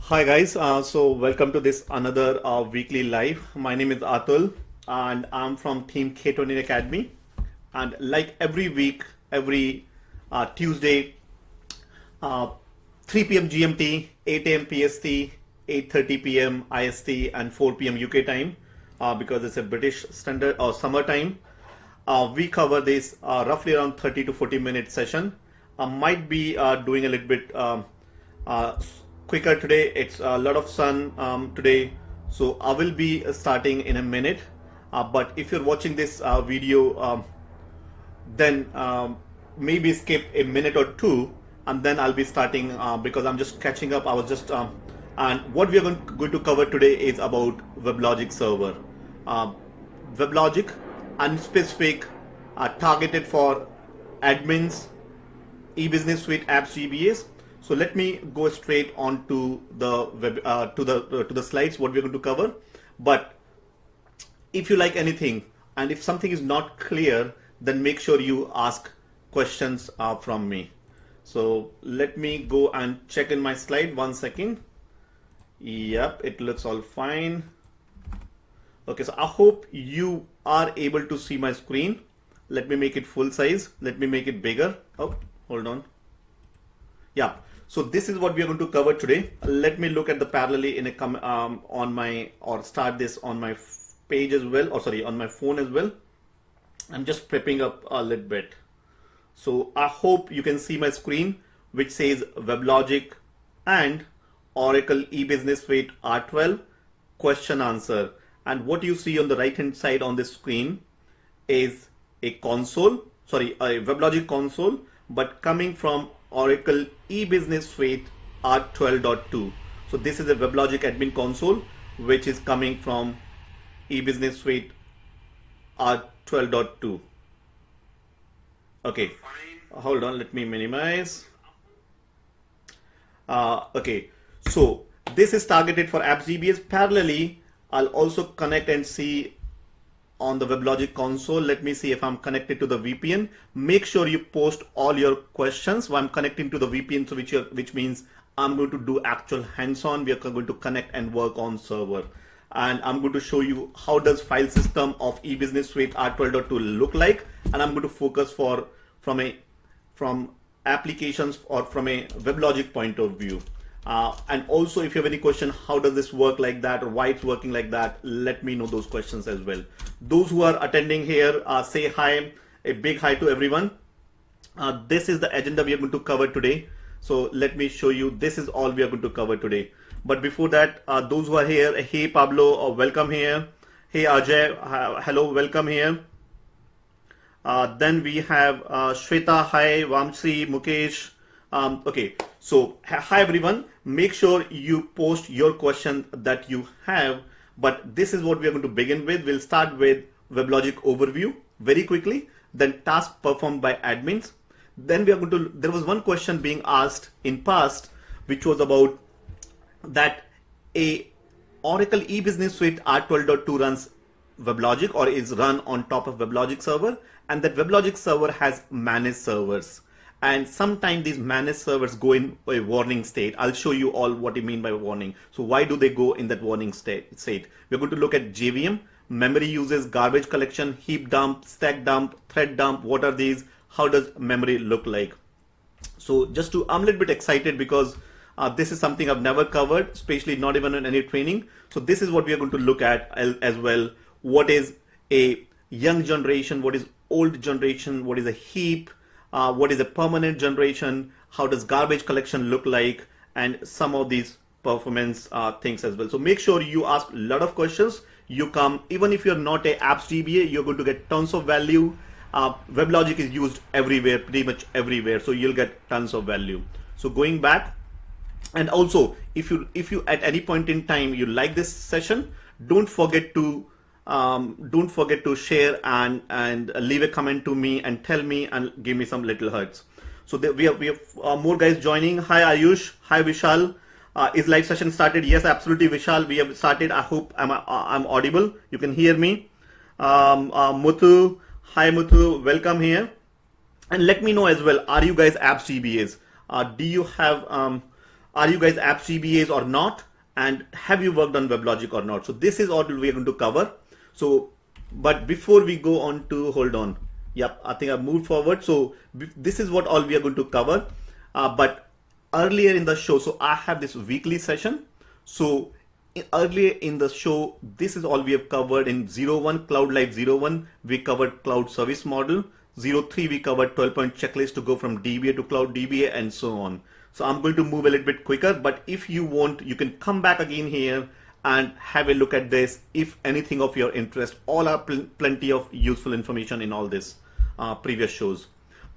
Hi guys, so welcome to this another weekly live. My name is Atul and I'm from Team K20 Academy, and like every week, every Tuesday, 3 p.m. GMT, 8 a.m. PST, 8:30 p.m. IST and 4 p.m. UK time, because it's a British standard or summer time. We cover this roughly around 30 to 40-minute session. Might be doing a little bit quicker today. It's a lot of sun today, so I will be starting in a minute. But if you're watching this video, then maybe skip a minute or two, and then I'll be starting because I'm just catching up. I was just and what we are going to cover today is about WebLogic server. WebLogic, unspecific, targeted for admins, e-business suite apps, GBAs. So let me go straight on to the web, to the slides, what we're going to cover. But if you like anything and if something is not clear, then make sure you ask questions from me. So let me go and check in my slide. 1 second. Yep, it looks all fine. Okay, so I hope you are able to see my screen. Let me make it full size. Let me make it bigger. Oh, hold on. Yeah. So this is what we are going to cover today. Let me look at the parallelly in a on my, or start this on my page as well, or sorry, on my phone as well. I'm just prepping up a little bit. So I hope you can see my screen, which says WebLogic and Oracle EBS Suite R12 question answer. And what you see on the right hand side on this screen is a console, sorry, a WebLogic console, but coming from Oracle eBusiness Suite R12.2. So this is a WebLogic admin console which is coming from eBusiness Suite R12.2. Okay, hold on, let me minimize. Okay, so this is targeted for apps GBAs. Parallelly, I'll also connect and see on the WebLogic console. Let me see if I'm connected to the VPN. Make sure you post all your questions. So I'm connecting to the VPN, so which means I'm going to do actual hands-on. We are going to connect and work on server. And I'm going to show you how does file system of eBusiness Suite R12.2 look like. And I'm going to focus from applications or from a WebLogic point of view. And also, if you have any question, how does this work like that, or why it's working like that, let me know those questions as well. Those who are attending here, say hi, a big hi to everyone. This is the agenda we are going to cover today. So let me show you, this is all we are going to cover today. But before that, those who are here, hey Pablo, welcome here. Hey Ajay, hello, welcome here. Then we have Shweta, hi, Vamsi, Mukesh. Okay, so hi everyone. Make sure you post your question that you have. But this is what we are going to begin with. We'll start with WebLogic overview very quickly. Then task performed by admins. Then we are going to. There was one question being asked in past, which was about that a Oracle eBusiness Suite R12.2 runs WebLogic or is run on top of WebLogic server, and that WebLogic server has managed servers. And sometimes these managed servers go in a warning state. I'll show you all what I mean by warning. So why do they go in that warning state? We're going to look at JVM, memory uses, garbage collection, heap dump, stack dump, thread dump. What are these? How does memory look like? So I'm a little bit excited because this is something I've never covered, especially not even in any training. So this is what we are going to look at as well. What is a young generation? What is old generation? What is a heap? What is a permanent generation? How does garbage collection look like? And some of these performance things as well. So make sure you ask a lot of questions. You come, even if you're not a apps GBA, you're going to get tons of value. WebLogic is used everywhere, pretty much everywhere. So you'll get tons of value. So going back, and also if you at any point in time you like this session, don't forget to share and leave a comment to me and tell me and give me some little hearts. So we have more guys joining. Hi Ayush, hi Vishal. Is live session started? Yes, absolutely Vishal, we have started. I hope I'm audible. You can hear me. Muthu, hi Muthu, welcome here. And let me know as well, are you guys apps GBAs? Do you have Are you guys apps GBAs or not? And have you worked on WebLogic or not? So this is all we are going to cover. So, but before we go on to, hold on. Yep, I think I've moved forward. So this is what all we are going to cover. But earlier in the show, so I have this weekly session. So earlier in the show, this is all we have covered in 01, Cloud Live 01. We covered cloud service model. 03, we covered 12-point checklist to go from DBA to cloud DBA and so on. So I'm going to move a little bit quicker, but if you want, you can come back again here and have a look at this. If anything of your interest, all are plenty of useful information in all this previous shows.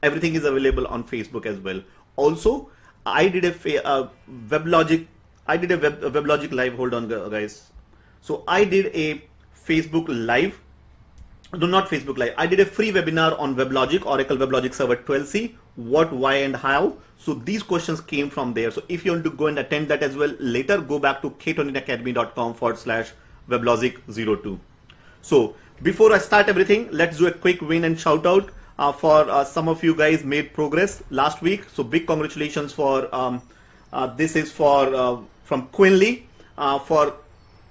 Everything is available on Facebook as well. Also, I did a WebLogic. I did a WebLogic live. Hold on, guys. So I did a Facebook live. No, not Facebook live. I did a free webinar on WebLogic, Oracle WebLogic Server 12c. What, why, and how. So these questions came from there. So if you want to go and attend that as well later, go back to k20academy.com/WebLogic02. So before I start everything, let's do a quick win and shout out for some of you guys made progress last week. So big congratulations for this is for from Quinley for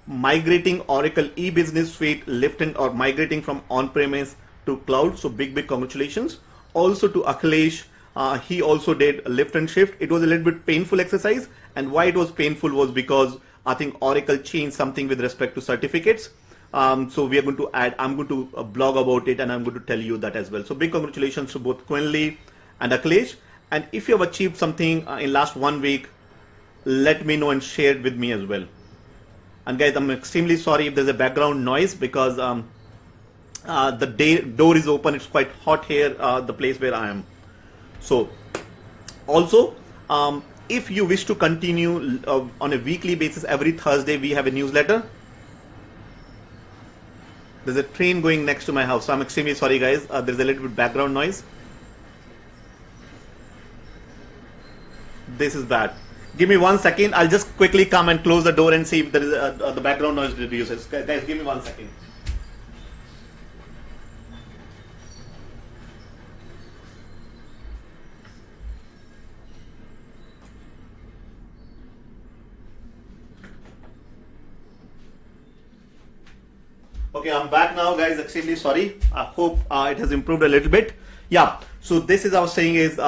migrating Oracle e-business suite or migrating from on-premise to cloud. So big congratulations. Also to Akhilesh, he also did lift and shift. It was a little bit painful exercise, and why it was painful was because I think Oracle changed something with respect to certificates. So we are going to add, I'm going to blog about it, and I'm going to tell you that as well. So big congratulations to both Quinley and Akhilesh. And if you have achieved something in last 1 week, let me know and share it with me as well. And guys, I'm extremely sorry if there's a background noise because the door is open. It's quite hot here, the place where I am. So also, if you wish to continue on a weekly basis, every Thursday we have a newsletter. There's a train going next to my house, so I'm extremely sorry guys. There's a little bit background noise. This is bad. Give me 1 second. I'll just quickly come and close the door and see if there is the background noise reduces. Guys, give me 1 second. Okay, I'm back now, guys. Extremely sorry. I hope it has improved a little bit. Yeah. So this is I was saying is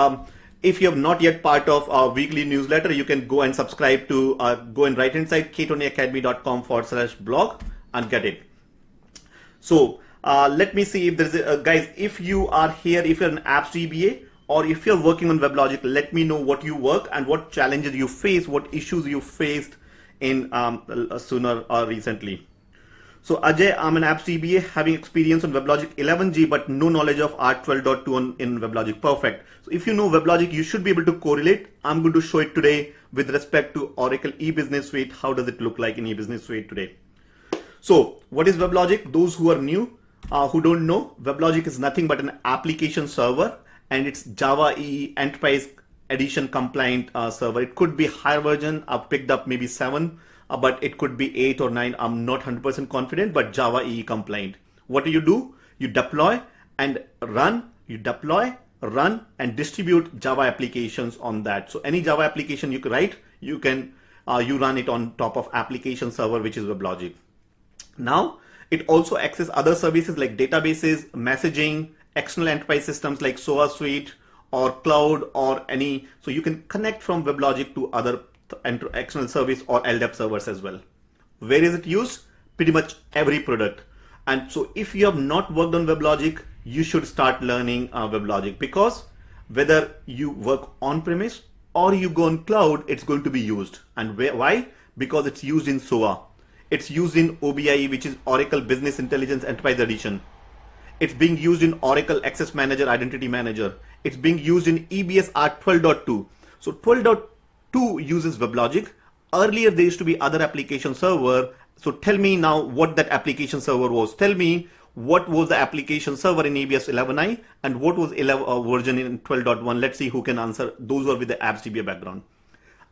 if you have not yet part of our weekly newsletter, you can go and subscribe to go and right inside k20academy.com/blog and get it. So let me see if there's guys. If you are here, if you're an apps DBA or if you're working on WebLogic, let me know what you work and what challenges you face, what issues you faced in sooner or recently. So Ajay, I'm an apps DBA having experience on WebLogic 11G but no knowledge of R12.2 in WebLogic. Perfect. So if you know WebLogic, you should be able to correlate. I'm going to show it today with respect to Oracle e-business suite. How does it look like in e-business suite today? So what is WebLogic? Those who are new, who don't know, WebLogic is nothing but an application server, and it's Java EE Enterprise Edition compliant server. It could be higher version. I've picked up maybe 7. But it could be 8 or 9. I'm not 100% confident, but Java EE compliant. What do? You deploy and run, you deploy, run and distribute Java applications on that. So any Java application you can write, you can, you run it on top of application server, which is WebLogic. Now, it also accesses other services like databases, messaging, external enterprise systems like SOA Suite or cloud or any, so you can connect from WebLogic to other external service or LDAP servers as well. Where is it used? Pretty much every product. And so if you have not worked on WebLogic, you should start learning WebLogic, because whether you work on premise or you go on cloud, it's going to be used. And why? Because it's used in SOA. It's used in OBIE, which is Oracle Business Intelligence Enterprise Edition. It's being used in Oracle Access Manager, Identity Manager. It's being used in EBS R12.2. So 12.2 uses WebLogic. Earlier there used to be other application server. So tell me now what that application server was. Tell me what was the application server in EBS 11i and what was version in 12.1. Let's see who can answer. Those who are with the apps DBA background.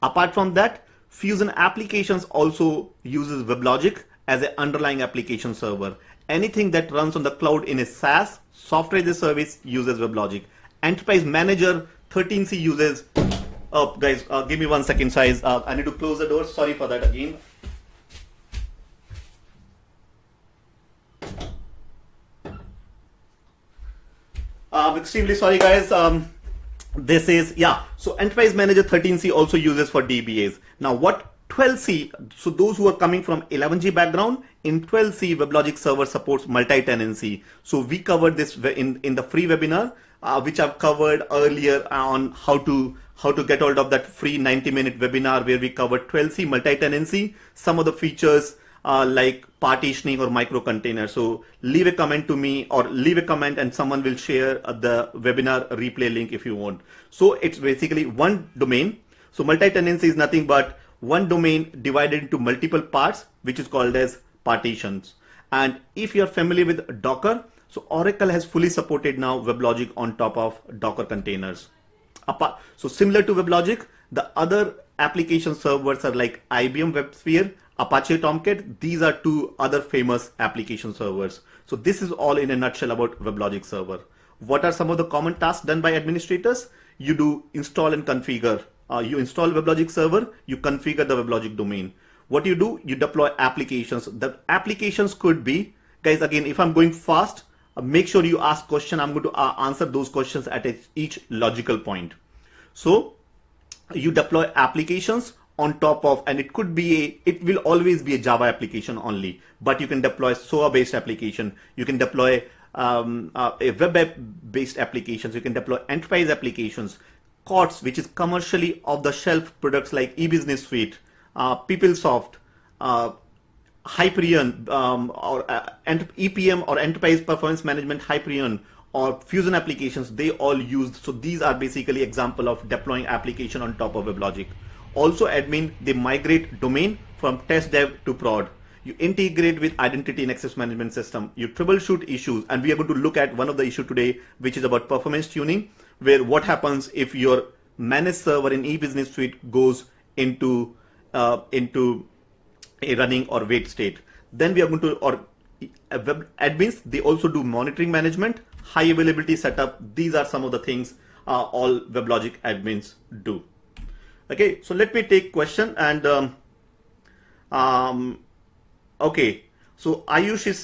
Apart from that, Fusion Applications also uses WebLogic as an underlying application server. Anything that runs on the cloud in a SaaS, software as a service, uses WebLogic. Enterprise Manager 13c uses Oh, guys, give me 1 second, size. I need to close the door. Sorry for that again. I'm extremely sorry, guys. This is, yeah. So Enterprise Manager 13C also uses for DBAs. Now what 12C, so those who are coming from 11G background, in 12C WebLogic Server supports multi-tenancy. So we covered this in the free webinar, which I've covered earlier on how to get hold of that free 90-minute webinar where we covered 12C multi-tenancy, some of the features like partitioning or micro container. So leave a comment to me or leave a comment and someone will share the webinar replay link if you want. So it's basically one domain. So multi-tenancy is nothing but one domain divided into multiple parts, which is called as partitions. And if you're familiar with Docker, so Oracle has fully supported now WebLogic on top of Docker containers. So similar to WebLogic, the other application servers are like IBM WebSphere, Apache Tomcat. These are two other famous application servers. So this is all in a nutshell about WebLogic Server. What are some of the common tasks done by administrators? You do install and configure. You install WebLogic Server, you configure the WebLogic domain. What you do, you deploy applications. The applications could be, guys, again, if I'm going fast, make sure you ask questions. I'm going to answer those questions at each logical point. So you deploy applications on top of, and it could be it will always be a Java application only, but you can deploy SOA based application. You can deploy a web app based applications. You can deploy enterprise applications, COTS, which is commercially off the shelf products like eBusiness Suite, PeopleSoft, Hyperion, or EPM or Enterprise Performance Management Hyperion, or Fusion applications, they all use. So these are basically example of deploying application on top of WebLogic. Also admin, they migrate domain from test dev to prod. You integrate with identity and access management system. You troubleshoot issues, and we are going to look at one of the issue today, which is about performance tuning, where what happens if your managed server in eBusiness Suite goes into a running or wait state. Then we are going to, or web admins, they also do monitoring management, high availability setup. These are some of the things all WebLogic admins do. Okay, so let me take question and okay, so Ayush is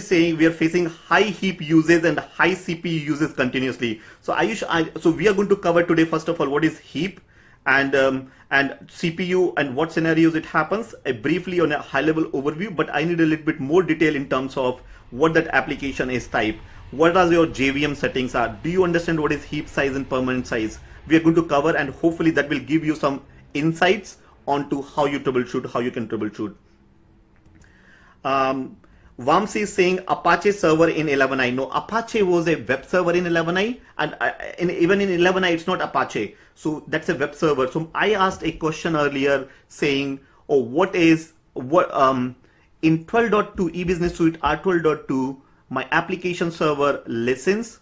saying we are facing high heap uses and high CPU uses continuously. So Ayush, so we are going to cover today, first of all, what is heap and CPU and what scenarios it happens, briefly on a high level overview, but I need a little bit more detail in terms of what that application is type, what are your JVM settings are, do you understand what is heap size and permanent size? We are going to cover, and hopefully that will give you some insights onto how you troubleshoot, how you can troubleshoot. Vamsi is saying Apache server in 11i. No, Apache was a web server in 11i, and even in 11i it's not Apache. So that's a web server. So I asked a question earlier saying, oh, what in 12.2 eBusiness Suite R12.2, my application server listens.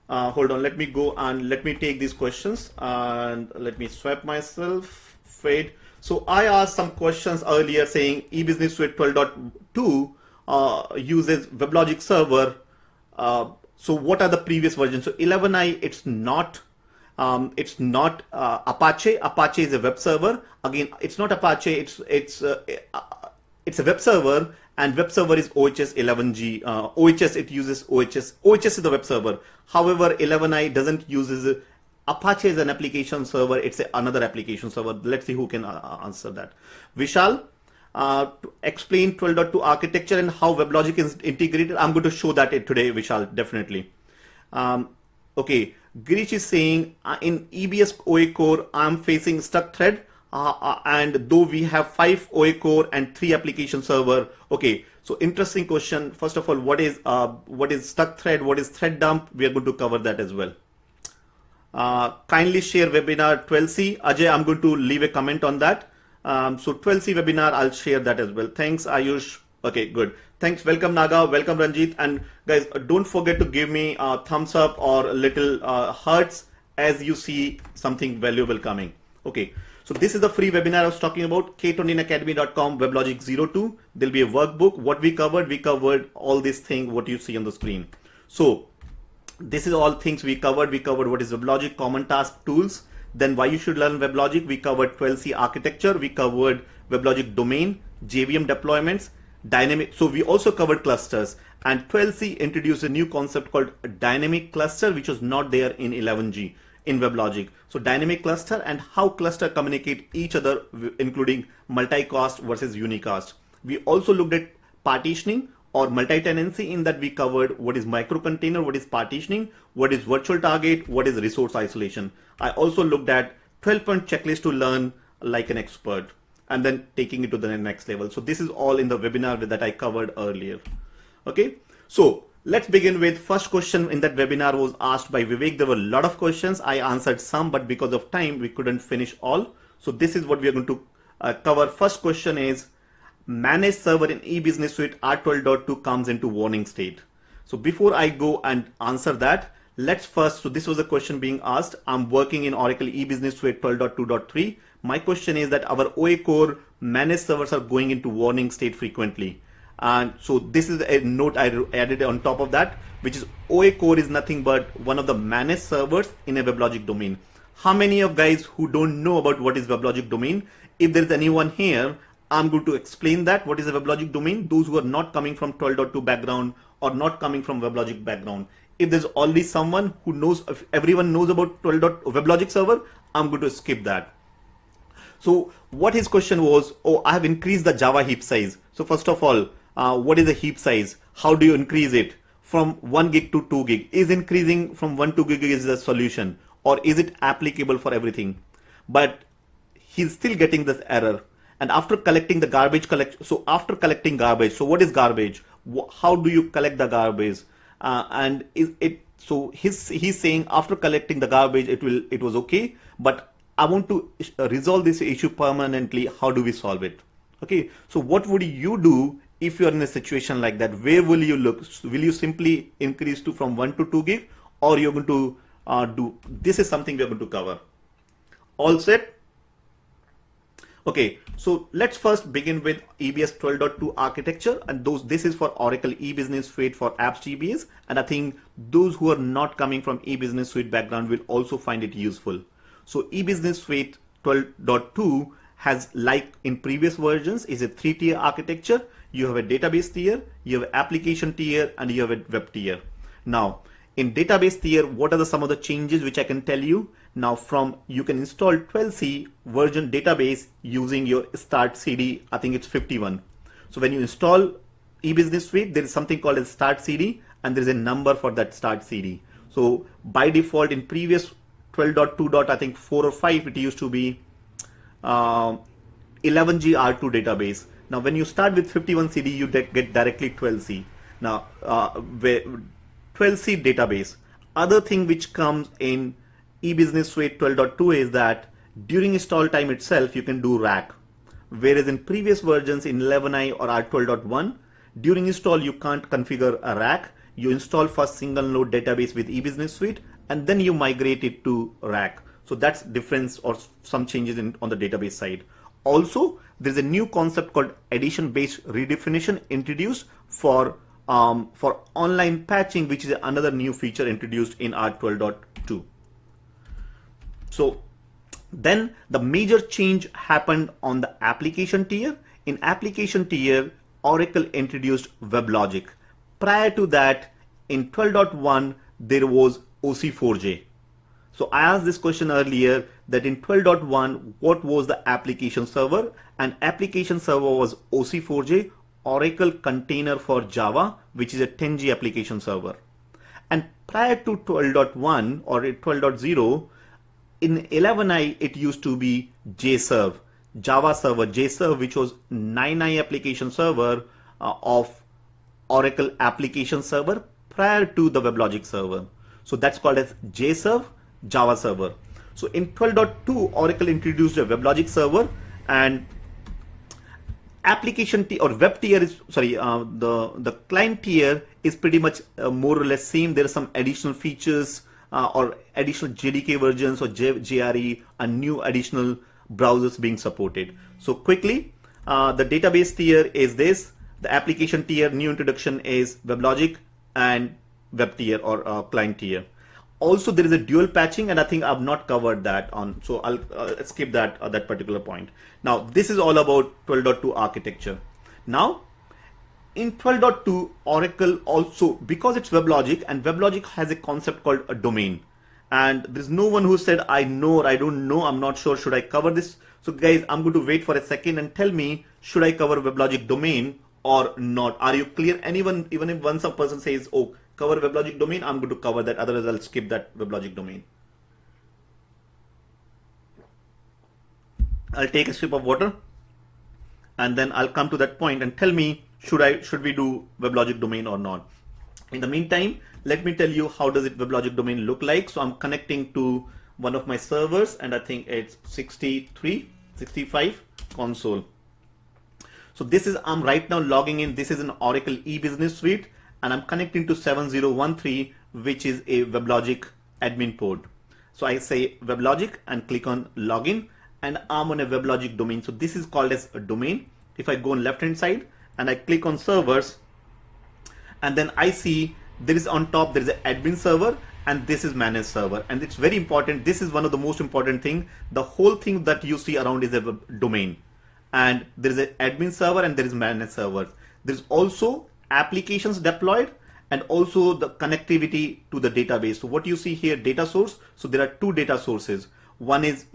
Hold on, let me go and let me take these questions and let me swap myself, fade. So I asked some questions earlier saying eBusiness Suite 12.2 uses WebLogic Server. So what are the previous versions? So 11i, it's not Apache. Apache is a web server. Again, it's not Apache. It's a web server, and web server is OHS 11G. OHS, it uses OHS. OHS is the web server. However, 11i doesn't use Apache as an application server. It's another application server. Let's see who can answer that. Vishal, to explain 12.2 architecture and how WebLogic is integrated. I'm going to show that today, Vishal, definitely. Okay, Girish is saying in EBS OACore, I'm facing stuck thread. And though we have 5 OACore and 3 application server. Okay, so interesting question. First of all, what is stuck thread? What is thread dump? We are going to cover that as well. Kindly share webinar 12C. Ajay, I'm going to leave a comment on that. So 12C webinar, I'll share that as well. Thanks, Ayush. Okay, good. Thanks. Welcome, Naga. Welcome, Ranjit. And guys, don't forget to give me a thumbs up or a little hearts as you see something valuable coming. Okay. So this is the free webinar I was talking about, k20academy.com, WebLogic 02. There'll be a workbook. What we covered all this thing, what you see on the screen. So this is all things we covered. We covered what is WebLogic, common task, tools, then why you should learn WebLogic. We covered 12C architecture. We covered WebLogic domain, JVM deployments, dynamic. So we also covered clusters, and 12C introduced a new concept called a dynamic cluster, which was not there in 11G in WebLogic. So dynamic cluster and how cluster communicate each other, including multicast versus unicast. We also looked at partitioning or multi-tenancy. In that we covered what is microcontainer, what is partitioning, what is virtual target, what is resource isolation. I also looked at 12-point checklist to learn like an expert, and then taking it to the next level. So this is all in the webinar that I covered earlier. Okay, so let's begin with first question in that webinar was asked by Vivek. There were a lot of questions. I answered some, but because of time, we couldn't finish all. So this is what we are going to cover. First question is, manage server in eBusiness Suite R12.2 comes into warning state. So before I go and answer that, let's first, so this was a question being asked. I'm working in Oracle eBusiness Suite 12.2.3. My question is that our OACore managed servers are going into warning state frequently. And so this is a note I added on top of that, which is OACore is nothing but one of the managed servers in a WebLogic domain. How many of guys who don't know about what is WebLogic domain? If there's anyone here, I'm going to explain that what is a WebLogic domain. Those who are not coming from 12.2 background or not coming from WebLogic background. If there's already someone who knows, if everyone knows about 12. WebLogic server, I'm going to skip that. So what his question was, oh, I have increased the Java heap size. So first of all, what is a heap size? How do you increase it from 1 gig to 2 gig? Is increasing from 1 to 2 gig is the solution, or is it applicable for everything? But he's still getting this error. And after collecting the garbage so after collecting garbage, so what is garbage? How do you collect the garbage? And is it, so he's saying after collecting the garbage, it was okay, but I want to resolve this issue permanently. How do we solve it? Okay, so what would you do if you're in a situation like that? Where will you look? Will you simply increase to from 1 to 2 gig, or you're going to do, this is something we're going to cover. All set? Okay, so let's first begin with EBS 12.2 architecture, and this is for Oracle eBusiness Suite for apps GBS, and I think those who are not coming from eBusiness Suite background will also find it useful. So eBusiness Suite 12.2 has, like in previous versions, is a 3-tier architecture. You have a database tier, you have an application tier, and you have a web tier. Now, in database tier, what are some of the changes which I can tell you? Now you can install 12C version database using your start CD. I think it's 51. So when you install eBusiness Suite, there is something called a start CD, and there is a number for that start CD. So by default in previous 12.2. I think 4 or 5, it used to be 11G R2 database. Now when you start with 51 CD, you get directly 12C. Now 12C database. Other thing which comes in eBusiness Suite 12.2 is that during install time itself, you can do rack. Whereas in previous versions in 11i or R12.1, during install, you can't configure a rack. You install first single node database with eBusiness Suite, and then you migrate it to rack. So that's difference or some changes on the database side. Also, there's a new concept called addition-based redefinition introduced for online patching, which is another new feature introduced in R12.2. So then the major change happened on the application tier. In application tier, Oracle introduced WebLogic. Prior to that, in 12.1, there was OACore. So I asked this question earlier that in 12.1, what was the application server? And application server was OACore, Oracle Container for Java, which is a 10G application server. And prior to 12.1 or 12.0, in 11i, it used to be JServe, Java server JServe, which was 9i application server of Oracle application server prior to the WebLogic server. So that's called as JServe, Java server. So in 12.2, Oracle introduced a WebLogic server, and application tier or web tier is, sorry, the client tier is pretty much more or less same. There are some additional features or additional JDK versions or JRE and new additional browsers being supported. So quickly, the database tier is this. The application tier new introduction is WebLogic, and web tier or client tier. Also, there is a dual patching, and I think I've not covered that on, so I'll skip that that particular point. Now, this is all about 12.2 architecture. Now, in 12.2, Oracle also, because it's WebLogic, and WebLogic has a concept called a domain. And there's no one who said, I know or I don't know, I'm not sure, should I cover this? So guys, I'm going to wait for a second and tell me, should I cover WebLogic domain or not? Are you clear? Anyone, even if once a person says, oh, cover WebLogic domain, I'm going to cover that. Otherwise, I'll skip that WebLogic domain. I'll take a sip of water and then I'll come to that point and tell me, should we do WebLogic domain or not? In the meantime, let me tell you how does it WebLogic domain look like. So I'm connecting to one of my servers, and I think it's 65 console. So this is, I'm right now logging in. This is an Oracle eBusiness Suite, and I'm connecting to 7013, which is a WebLogic admin port. So I say WebLogic and click on login, and I'm on a WebLogic domain. So this is called as a domain. If I go on left hand side and I click on servers, and then I see there is on top, there is an admin server and this is managed server. And it's very important. This is one of the most important thing. The whole thing that you see around is a domain, and there is an admin server and there is managed server. There's also applications deployed and also the connectivity to the database. So what you see here, data source. So there are two data sources. One is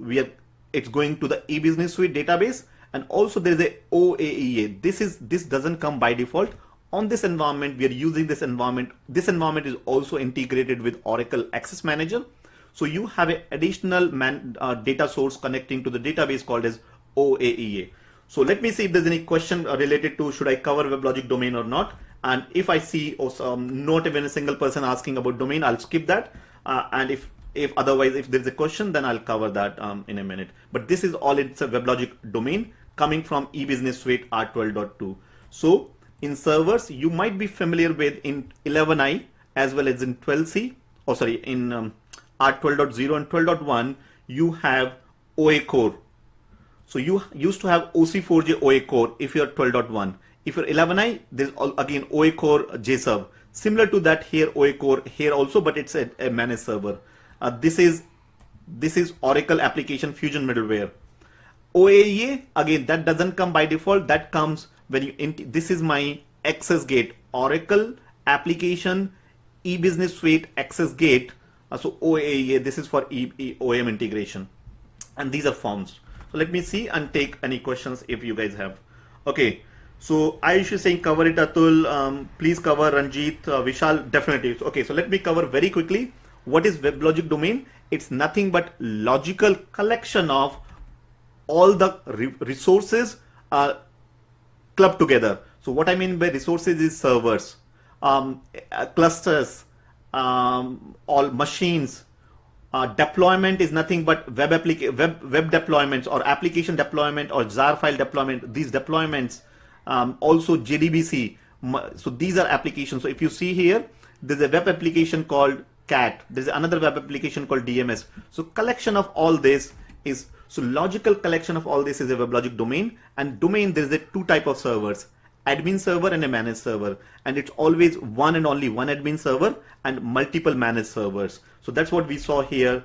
it's going to the eBusiness Suite database, and also there is a OACore. This doesn't come by default. On this environment, we are using this environment. This environment is also integrated with Oracle Access Manager. So you have an additional data source connecting to the database called as OACore. So let me see if there's any question related to should I cover WebLogic domain or not. And if I see not even a single person asking about domain, I'll skip that. And if otherwise, if there's a question, then I'll cover that in a minute. But this is all, it's a WebLogic domain coming from eBusiness Suite R12.2. So in servers, you might be familiar with in 11i as well as in 12c, in R12.0 and 12.1, you have OACore. So you used to have OC4J OACore if you're 12.1. If you're 11i, there's again OACore JServe. Similar to that here, OACore here also, but it's a managed server. This is Oracle Application Fusion Middleware. OACore, again, that doesn't come by default. That comes when you, this is my access gate, Oracle Application eBusiness Suite access gate. So OACore, this is for OEM integration. And these are forms. So let me see and take any questions if you guys have. Okay. So Ayush is saying cover it, Atul. Please cover, Ranjit, Vishal, definitely. Okay. So let me cover very quickly. What is WebLogic domain? It's nothing but logical collection of all the resources clubbed together. So what I mean by resources is servers, clusters, all machines. Deployment is nothing but web deployments or application deployment or jar file deployment. These deployments, also JDBC. So these are applications. So if you see here, there's a web application called CAT. There's another web application called DMS. So collection of all this is, so logical collection of all this is a WebLogic domain. And domain, there's a two type of servers, admin server and a managed server. And it's always one and only one admin server and multiple managed servers. So that's what we saw here.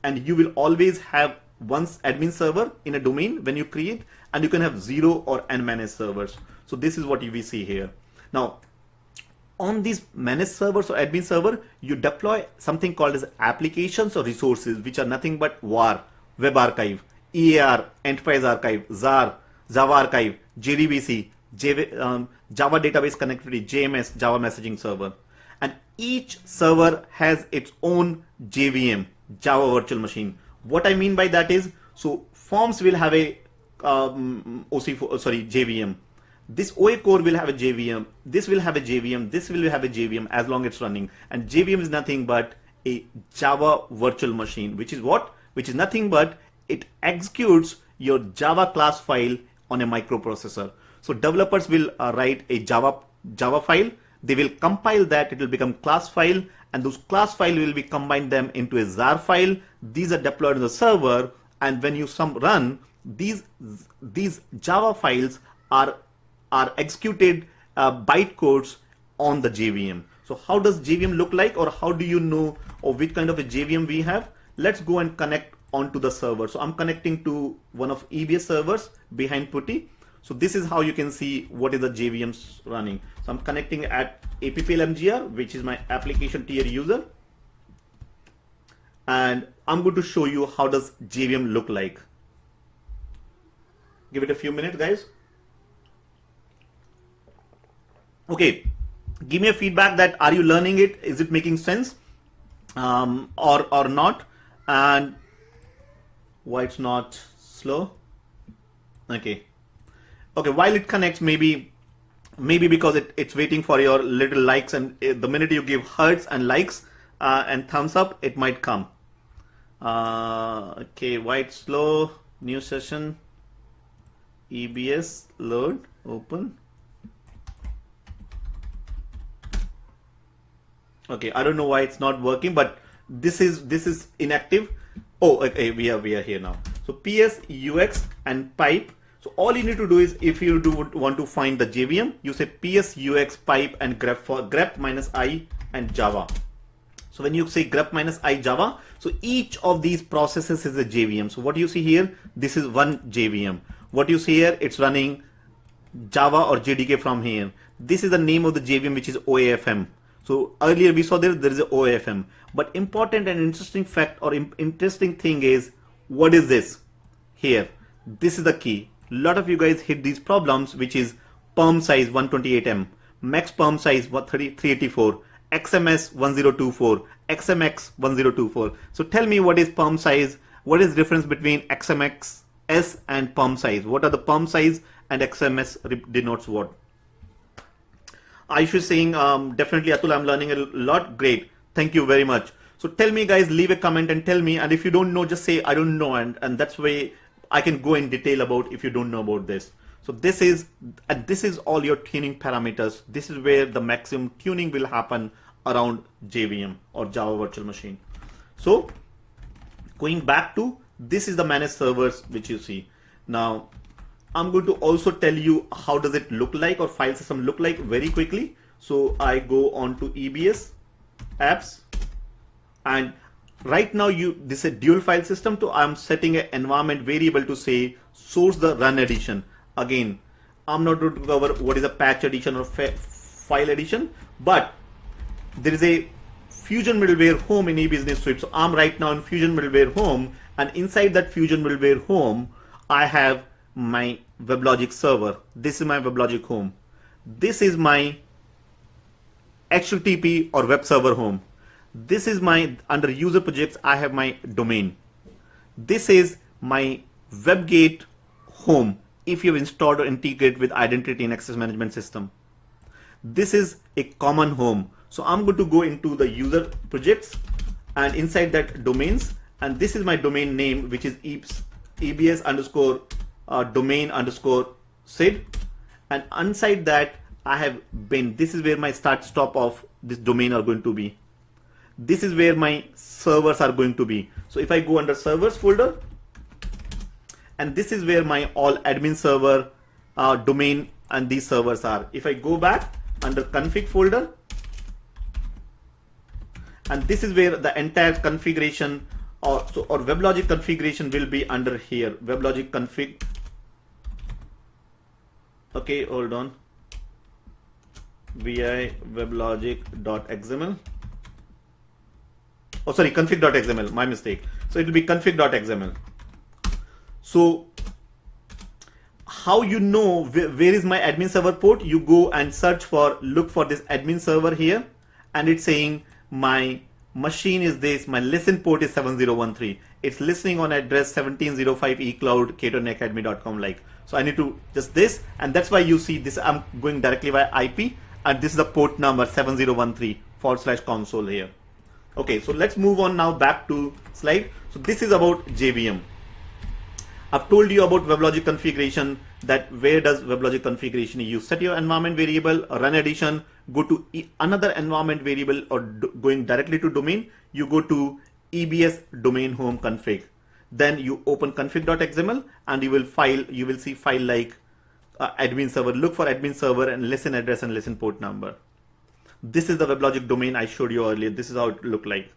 And you will always have one admin server in a domain when you create, and you can have 0 or n managed servers. So this is what we see here. Now, on these managed servers or admin server, you deploy something called as applications or resources, which are nothing but WAR, Web Archive, EAR, Enterprise Archive, ZAR, Java Archive, JDBC, Java Database Connectivity, JMS, Java Messaging Server. And each server has its own JVM, Java Virtual Machine. What I mean by that is, so forms will have a JVM. This OACore will have a JVM. This will have a JVM. This will have a JVM as long as it's running. And JVM is nothing but a Java virtual machine, which is what? Which is nothing but it executes your Java class file on a microprocessor. So developers will write a Java file. They will compile that. It will become class file, and those class file will be combined them into a ZAR file. These are deployed on the server, and when you run these Java files are executed bytecodes on the JVM. So how does JVM look like, or how do you know or which kind of a JVM we have? Let's go and connect onto the server. So I'm connecting to one of EBS servers behind Putty. So this is how you can see what is the JVMs running. So I'm connecting at APPLMGR, which is my application tier user. And I'm going to show you how does JVM look like. Give it a few minutes, guys. Okay, give me a feedback that are you learning it? Is it making sense or not? And why it's not slow? Okay. Okay, while it connects, maybe because it's waiting for your little likes, and the minute you give hearts and likes and thumbs up, it might come. Okay, why it's slow? New session, EBS load, open. Okay, I don't know why it's not working, but this is inactive. Oh, okay, we are here now. So PS, UX, and pipe. So all you need to do is, if you want to find the JVM, you say PS, UX, pipe, and grep for grep minus I and Java. So when you say grep minus I Java, so each of these processes is a JVM. So what you see here, this is one JVM. What you see here, it's running Java or JDK from here. This is the name of the JVM, which is OAFM. So earlier we saw there is a OAFM. But important and interesting fact or interesting thing is, what is this here? This is the key. A lot of you guys hit these problems, which is PermSize 128M, MaxPermSize 384, XMS 1024, XMX 1024. So tell me, what is PermSize? What is the difference between XMX S and PermSize? What are the PermSize and XMS denotes what? Ayush is saying, definitely Atul, I'm learning a lot. Great. Thank you very much. So tell me, guys, leave a comment and tell me. And if you don't know, just say, I don't know. And that's why I can go in detail about if you don't know about this. So this is all your tuning parameters. This is where the maximum tuning will happen around JVM or Java Virtual Machine. So going back to, this is the managed servers which you see. Now I'm going to also tell you how does it look like, or file system look like, very quickly. So I go on to EBS apps, and right now this is a dual file system. So I'm setting an environment variable to say source the run edition. Again, I'm not going to cover what is a patch edition or file edition, but there is a Fusion middleware home in eBusiness Suite. So I'm right now in Fusion middleware home, and inside that Fusion middleware home, I have my WebLogic server. This is my WebLogic home. This is my HTTP or web server home. This is my, under user projects, I have my domain. This is my WebGate home, if you've installed or integrated with identity and access management system. This is a common home. So I'm going to go into the user projects and inside that domains, and this is my domain name, which is EBS underscore domain underscore SID, and inside that I have bin. This is where my start stop of this domain are going to be. This is where my servers are going to be. So if I go under servers folder, and this is where my all admin server domain and these servers are. If I go back under config folder, and this is where the entire configuration or WebLogic configuration will be under here. WebLogic config. Okay, hold on. vi weblogic.xml. Oh, sorry, config.xml, my mistake. So it will be config.xml. So how you know where is my admin server port? You go and search for, look for this admin server here, and it's saying my machine is this, my listen port is 7013. It's listening on address 1705 eCloud k2nacademy.com like. So I need to just this, and that's why you see this, I'm going directly via IP, and this is the port number 7013/console here. Okay, so let's move on now back to slide. So this is about JVM. I've told you about WebLogic configuration, that where does WebLogic configuration, you set your environment variable, run edition, go to another environment variable, or going directly to domain, you go to EBS domain home config. Then you open config.xml and you will see file like admin server, look for admin server and listen address and listen port number. This is the WebLogic domain I showed you earlier. This is how it looked like.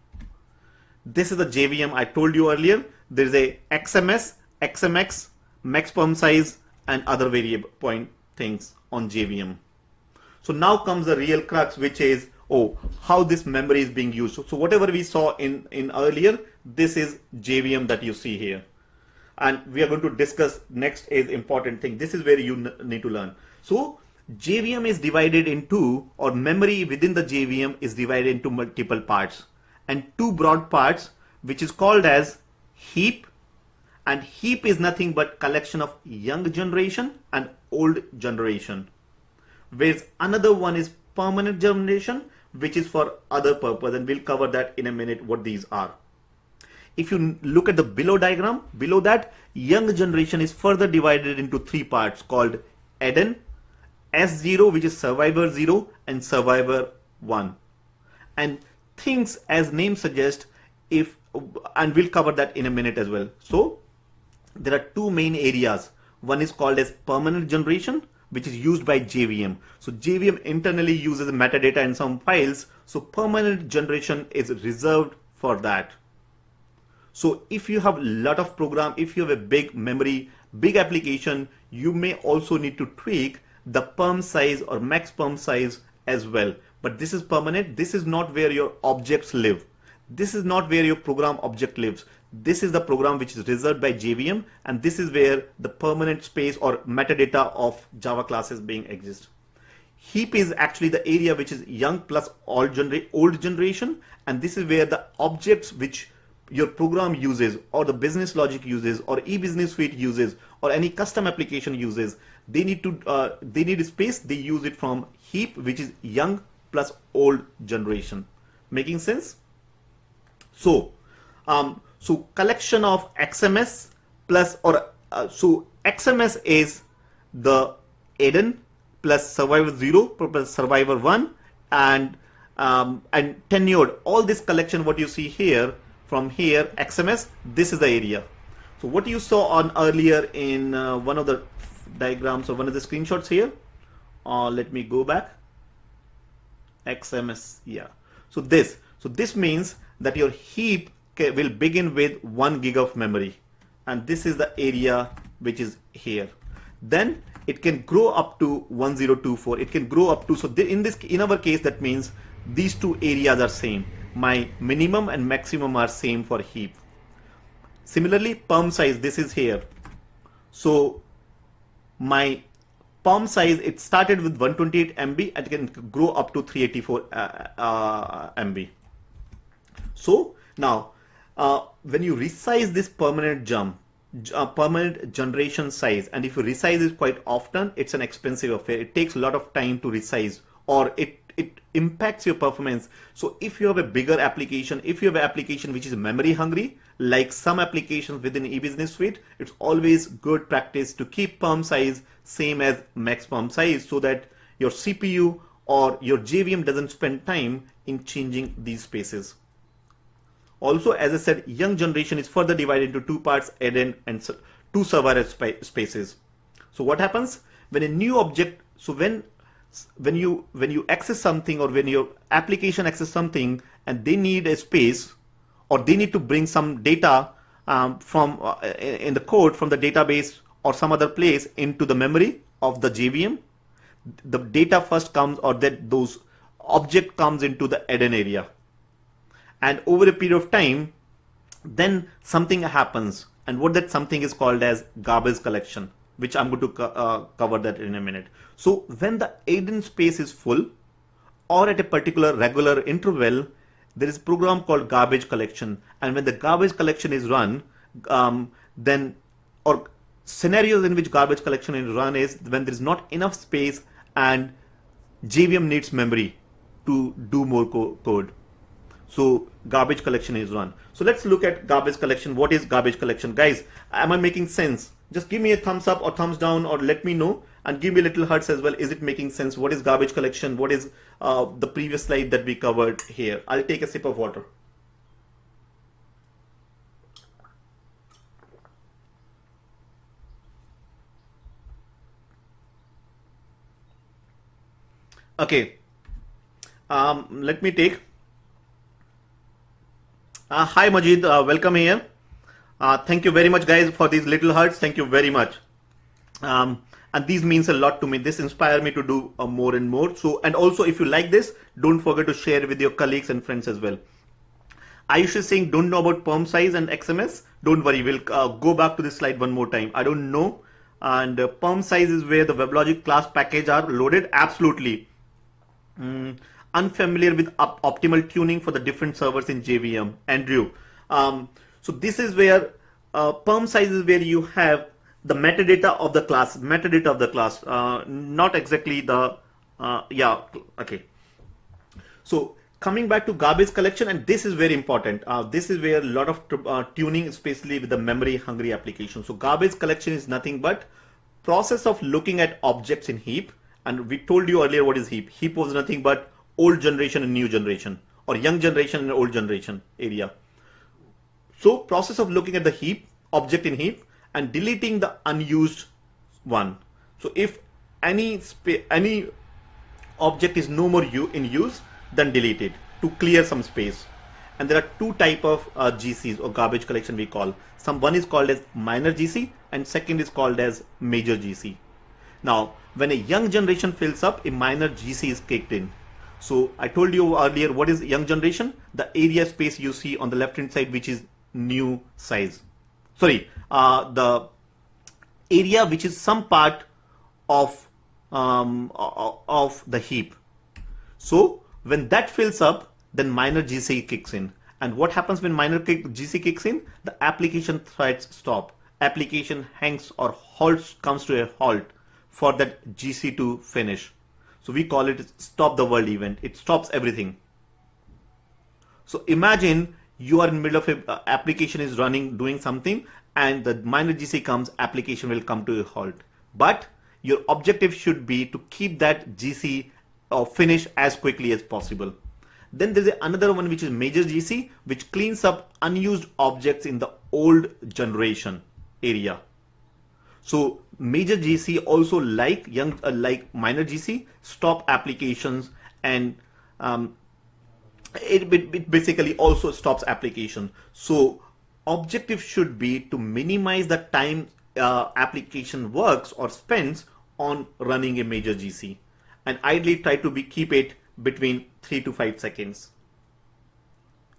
This is the JVM I told you earlier. There is a XMS, XMX, MaxPermSize, and other variable point things on JVM. So now comes the real crux, which is, how this memory is being used. So whatever we saw in earlier, this is JVM that you see here. And we are going to discuss next is important thing. This is where you need to learn. So JVM is divided into, or memory within the JVM is divided into multiple parts, and two broad parts, which is called as heap. And heap is nothing but collection of young generation and old generation. Whereas another one is permanent generation, which is for other purpose, and we'll cover that in a minute what these are. If you look at the below diagram, below that, young generation is further divided into three parts called add-in, S0, which is survivor 0, and survivor 1. And things as name suggests, and we'll cover that in a minute as well. So there are two main areas. One is called as permanent generation, which is used by JVM. So JVM internally uses metadata in some files. So permanent generation is reserved for that. So if you have a lot of program, if you have a big memory, big application, you may also need to tweak the PermSize or MaxPermSize as well. But this is permanent. This is not where your objects live. This is not where your program object lives. This is the program which is reserved by JVM, and this is where the permanent space or metadata of Java classes being exist. Heap is actually the area which is young plus old generation, and this is where the objects which your program uses, or the business logic uses, or e-business suite uses, or any custom application uses, they need space. They use it from heap, which is young plus old generation. Making sense? So collection of XMS plus, so XMS is the add-in plus survivor 0 plus survivor 1 and tenured. All this collection, what you see here, from here, XMS, this is the area. So what you saw on earlier in one of the diagrams or one of the screenshots here, let me go back. XMS, yeah. So this means that your heap will begin with 1 gig of memory, and this is the area which is here. Then it can grow up to 1024. It can grow up to, so in our case, that means these two areas are same. My minimum and maximum are same for heap. Similarly, PermSize, this is here. So my PermSize, it started with 128 MB and it can grow up to 384 MB. So now, when you resize this permanent permanent generation size, and if you resize it quite often, it's an expensive affair. It takes a lot of time to resize, or it impacts your performance. So if you have a bigger application, if you have an application which is memory hungry, like some applications within e-business suite, it's always good practice to keep PermSize same as MaxPermSize, so that your CPU or your JVM doesn't spend time in changing these spaces. Also, as I said, young generation is further divided into two parts, add-in and two server spaces. So what happens when a new object, so when you access something, or when your application access something and they need a space, or they need to bring some data from in the code from the database or some other place into the memory of the JVM, the data first comes, or that those object comes into the add-in area. And over a period of time, then something happens, and what that something is called as garbage collection, which I'm going to cover that in a minute. So when the add-in space is full, or at a particular regular interval, there is a program called garbage collection. And when the garbage collection is run, then, or scenarios in which garbage collection is run is when there is not enough space and JVM needs memory to do more code. So garbage collection is run. So let's look at garbage collection. What is garbage collection? Guys, am I making sense? Just give me a thumbs up or thumbs down, or let me know, and give me a little hearts as well. Is it making sense? What is garbage collection? What is the previous slide that we covered here? I'll take a sip of water. Okay. Let me take. Hi Majid, welcome here. Thank you very much guys for these little hearts. Thank you very much. And these means a lot to me. This inspires me to do more and more. So, and also if you like this, don't forget to share with your colleagues and friends as well. Ayush is saying don't know about PermSize and XMS. Don't worry, we'll go back to this slide one more time. I don't know. And PermSize is where the WebLogic class package are loaded. Absolutely. Unfamiliar with optimal tuning for the different servers in JVM. Andrew. So this is where PermSize is where you have the metadata of the class, not exactly the, yeah, okay. So coming back to garbage collection, and this is very important. This is where a lot of tuning, especially with the memory hungry application. So garbage collection is nothing but process of looking at objects in heap. And we told you earlier what is heap. Heap was nothing but old generation and new generation, or young generation and old generation area. So process of looking at the heap, object in heap, and deleting the unused one. So if any object is no more in use, then delete it to clear some space. And there are two type of GCs or garbage collection we call. One is called as minor GC and second is called as major GC. Now, when a young generation fills up, a minor GC is kicked in. So I told you earlier, what is young generation? The area space you see on the left hand side, which is new size. Sorry, the area which is some part of the heap. So when that fills up, then minor GC kicks in. And what happens when minor GC kicks in? The application threads stop. Application hangs or halts, comes to a halt for that GC to finish. So we call it stop the world event. It stops everything. So imagine you are in the middle of an application is running, doing something, and the minor GC comes, application will come to a halt. But your objective should be to keep that GC finish as quickly as possible. Then there's another one which is major GC, which cleans up unused objects in the old generation area. So major GC also like minor GC stop applications, and it basically also stops application. So objective should be to minimize the time application works or spends on running a major GC, and ideally try to keep it between 3 to 5 seconds.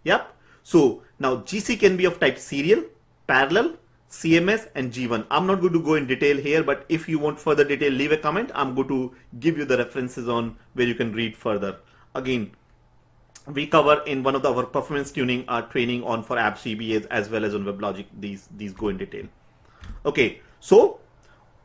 Yep. So now GC can be of type serial, parallel, CMS and G1. I'm not going to go in detail here, but if you want further detail, leave a comment. I'm going to give you the references on where you can read further. Again, we cover in one of our performance tuning training on for apps EBS as well as on WebLogic. These go in detail. Okay, so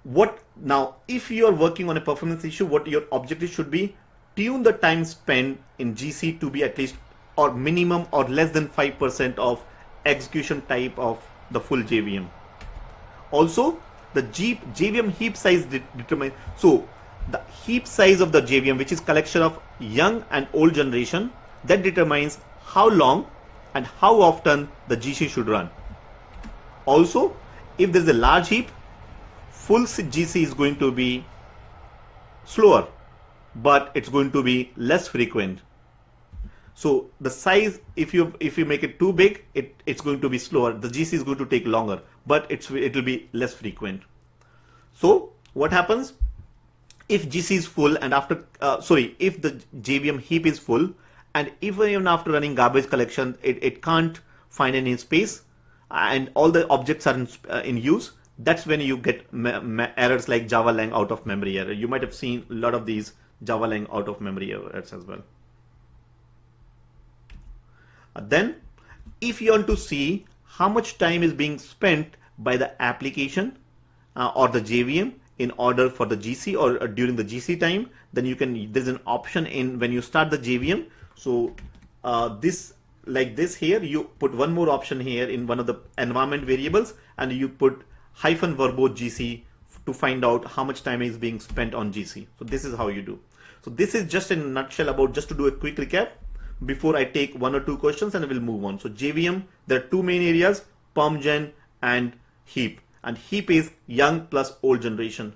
what now? If you are working on a performance issue, what your objective should be: tune the time spent in GC to be at least or minimum or less than 5% of execution type of the full JVM. Also, the JVM heap size determines. So the heap size of the JVM, which is collection of young and old generation, that determines how long and how often the GC should run. Also, if there's a large heap, full GC is going to be slower, but it's going to be less frequent. So the size, if you make it too big, it's going to be slower. The GC is going to take longer, but it will be less frequent. So what happens if GC is full and after if the JVM heap is full, and even after running garbage collection, it can't find any space, and all the objects are in use. That's when you get errors like Java lang out of memory error. You might have seen a lot of these Java lang out of memory errors as well. Then if you want to see how much time is being spent by the application or the JVM in order for the GC or during the GC time, then you can, there's an option in when you start the JVM. So like this here, you put one more option here in one of the environment variables, and you put -verbose GC to find out how much time is being spent on GC. So this is how you do. So this is just in a nutshell about, just to do a quick recap before I take one or two questions and we'll move on. So JVM, there are two main areas, PermGen and heap. And heap is young plus old generation.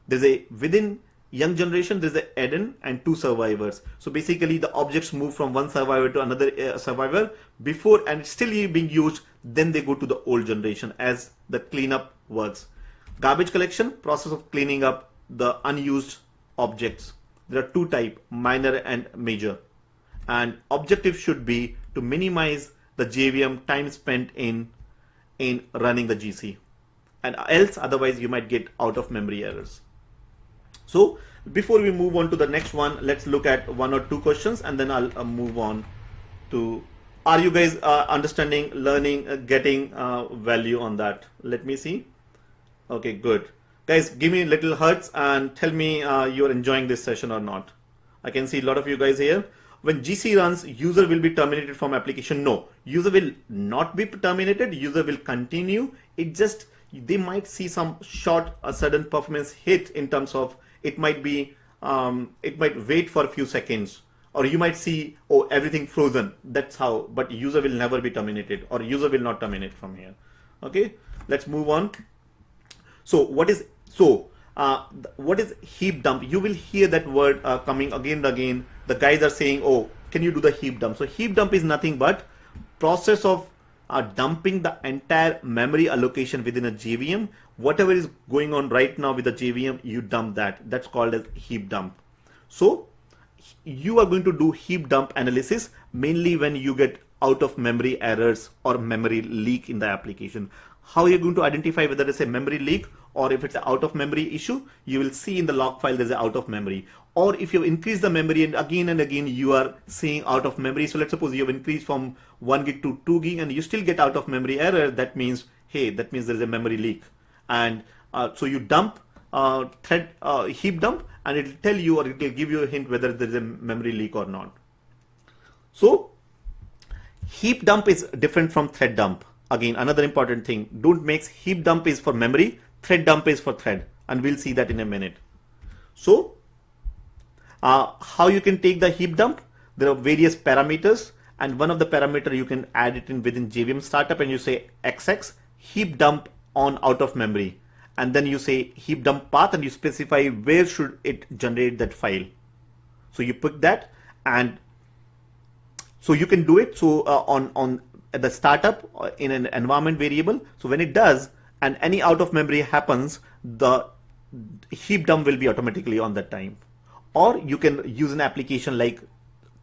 There's a, within young generation, there's a add-in and 2 survivors. So basically the objects move from one survivor to another survivor before and it's still being used, then they go to the old generation as the cleanup works. Garbage collection, process of cleaning up the unused objects. There are 2 types, minor and major. And objective should be to minimize the JVM time spent in running the GC. And else, otherwise you might get out of memory errors. So before we move on to the next one, let's look at 1 or 2 questions and then I'll move on to, are you guys understanding, learning, getting value on that? Let me see. Okay, good. Guys, give me little hearts and tell me you're enjoying this session or not. I can see a lot of you guys here. When GC runs, user will be terminated from application. No, user will not be terminated. User will continue. It just, they might see some short, a sudden performance hit in terms of it might be, it might wait for a few seconds, or you might see, oh, everything frozen. That's how, but user will never be terminated or user will not terminate from here. Okay, let's move on. So what is heap dump? You will hear that word coming again and again. The guys are saying, oh, can you do the heap dump? So heap dump is nothing but process of dumping the entire memory allocation within a JVM. Whatever is going on right now with the JVM, you dump that. That's called as heap dump. So you are going to do heap dump analysis mainly when you get out of memory errors or memory leak in the application. How are you going to identify whether it's a memory leak or if it's an out of memory issue? You will see in the log file there's an out of memory. Or if you increase the memory and again you are seeing out of memory. So let's suppose you have increased from 1 gig to 2 gig and you still get out of memory error. That means, hey, that means there's a memory leak. And so you dump heap dump and it will tell you or it will give you a hint whether there's a memory leak or not. So heap dump is different from thread dump. Again, another important thing, don't mix. Heap dump is for memory, thread dump is for thread, and we'll see that in a minute. So how you can take the heap dump? There are various parameters, and one of the parameter you can add it in within JVM startup, and you say XX heap dump on out of memory, and then you say heap dump path, and you specify where should it generate that file. So you pick that, and so you can do it. So on at the startup in an environment variable. So when it does and any out of memory happens, the heap dump will be automatically on that time. Or you can use an application like